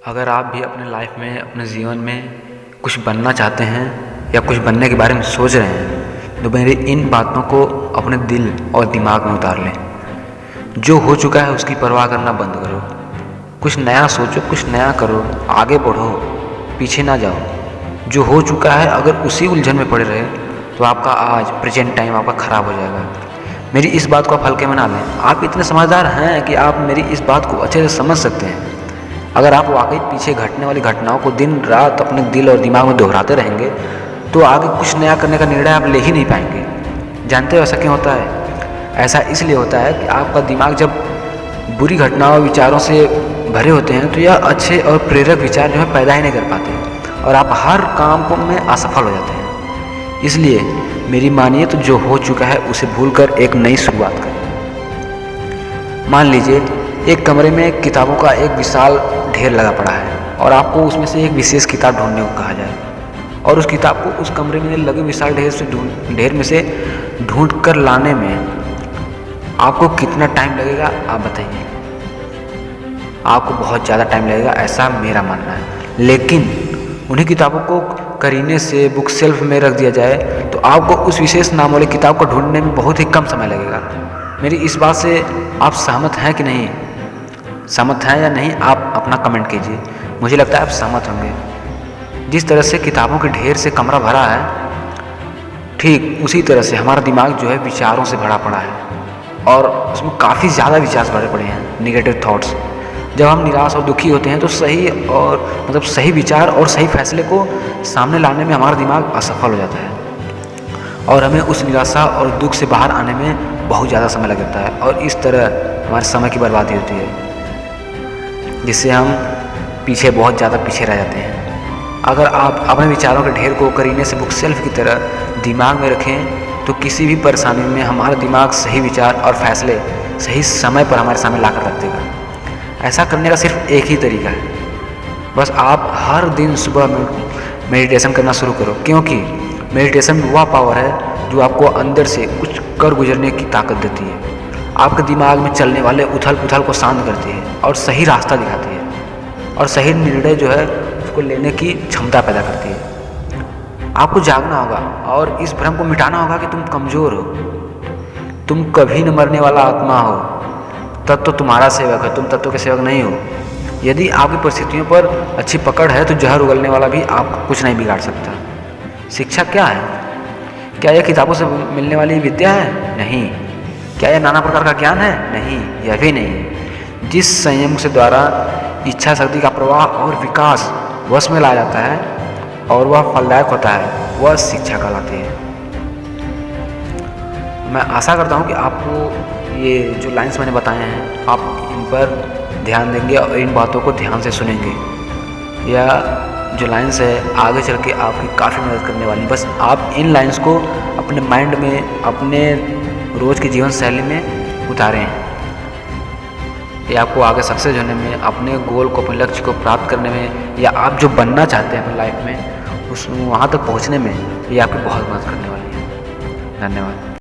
अगर आप भी अपने लाइफ में अपने जीवन में कुछ बनना चाहते हैं या कुछ बनने के बारे में सोच रहे हैं तो मेरी इन बातों को अपने दिल और दिमाग में उतार लें। जो हो चुका है उसकी परवाह करना बंद करो, कुछ नया सोचो, कुछ नया करो, आगे बढ़ो, पीछे ना जाओ। जो हो चुका है अगर उसी उलझन में पड़े रहे तो आपका आज प्रेजेंट टाइम आपका ख़राब हो जाएगा। मेरी इस बात को आप हल्के में ना लें। आप इतने समझदार हैं कि आप मेरी इस बात को अच्छे से समझ सकते हैं। अगर आप वाकई पीछे घटने वाली घटनाओं को दिन रात अपने दिल और दिमाग में दोहराते रहेंगे तो आगे कुछ नया करने का निर्णय आप ले ही नहीं पाएंगे। जानते हो ऐसा क्यों होता है? ऐसा इसलिए होता है कि आपका दिमाग जब बुरी घटनाओं विचारों से भरे होते हैं तो यह अच्छे और प्रेरक विचार जो है पैदा ही नहीं कर पाते और आप हर काम को में असफल हो जाते हैं। इसलिए मेरी मानिए तो जो हो चुका है उसे भूलकर एक नई शुरुआत करें। मान लीजिए एक कमरे में किताबों का एक विशाल ढेर लगा पड़ा है और आपको उसमें से एक विशेष किताब ढूंढने को कहा जाए और उस किताब को उस कमरे में लगे विशाल ढेर में से ढूंढ कर लाने में आपको कितना टाइम लगेगा आप बताइए? आपको बहुत ज़्यादा टाइम लगेगा, ऐसा मेरा मानना है। लेकिन उन्हीं किताबों को करीने से बुक शेल्फ में रख दिया जाए तो आपको उस विशेष नाम वाली किताब को ढूंढने में बहुत ही कम समय लगेगा। मेरी इस बात से आप सहमत हैं कि नहीं? सहमत हैं या नहीं आप अपना कमेंट कीजिए। मुझे लगता है आप सहमत होंगे। जिस तरह से किताबों के ढेर से कमरा भरा है ठीक उसी तरह से हमारा दिमाग जो है विचारों से भरा पड़ा है और उसमें काफ़ी ज़्यादा विचार भरे पड़े हैं, नेगेटिव थॉट्स। जब हम निराश और दुखी होते हैं तो सही विचार और सही फैसले को सामने लाने में हमारा दिमाग असफल हो जाता है और हमें उस निराशा और दुख से बाहर आने में बहुत ज़्यादा समय लग जाता है और इस तरह हमारे समय की बर्बादी होती है जिससे हम बहुत ज़्यादा पीछे रह जाते हैं। अगर आप अपने विचारों के ढेर को करीने से बुक शेल्फ की तरह दिमाग में रखें तो किसी भी परेशानी में हमारा दिमाग सही विचार और फैसले सही समय पर हमारे सामने ला कर रख देगा। ऐसा करने का सिर्फ एक ही तरीका है, बस आप हर दिन सुबह में मेडिटेशन करना शुरू करो, क्योंकि मेडिटेशन में वह पावर है जो आपको अंदर से कुछ कर गुजरने की ताकत देती है, आपके दिमाग में चलने वाले उथल पुथल को शांत करती है और सही रास्ता दिखाती है और सही निर्णय जो है उसको लेने की क्षमता पैदा करती है। आपको जागना होगा और इस भ्रम को मिटाना होगा कि तुम कमज़ोर हो, तुम कभी न मरने वाला आत्मा हो, तत्व तुम्हारा सेवक है, तुम तत्व के सेवक नहीं हो। यदि आपकी परिस्थितियों पर अच्छी पकड़ है तो जहर उगलने वाला भी आपको कुछ नहीं बिगाड़ सकता। शिक्षा क्या है? क्या यह किताबों से मिलने वाली विद्या है? नहीं। क्या यह नाना प्रकार का ज्ञान है? नहीं, यह भी नहीं। जिस संयम से द्वारा इच्छा शक्ति का प्रवाह और विकास वश में लाया जाता है और वह फलदायक होता है, वह शिक्षा कहलाती है। मैं आशा करता हूँ कि आपको ये जो लाइंस मैंने बताए हैं आप इन पर ध्यान देंगे और इन बातों को ध्यान से सुनेंगे। या जो लाइंस है आगे चल के आपकी काफ़ी मदद करने वाली। बस आप इन लाइंस को अपने माइंड में, अपने रोज़ की जीवन शैली में उतारें। ये आपको आगे सक्सेस होने में, अपने गोल को, अपने लक्ष्य को प्राप्त करने में या आप जो बनना चाहते हैं अपनी लाइफ में वहाँ तक पहुँचने में ये आपकी बहुत मदद करने वाली है। धन्यवाद।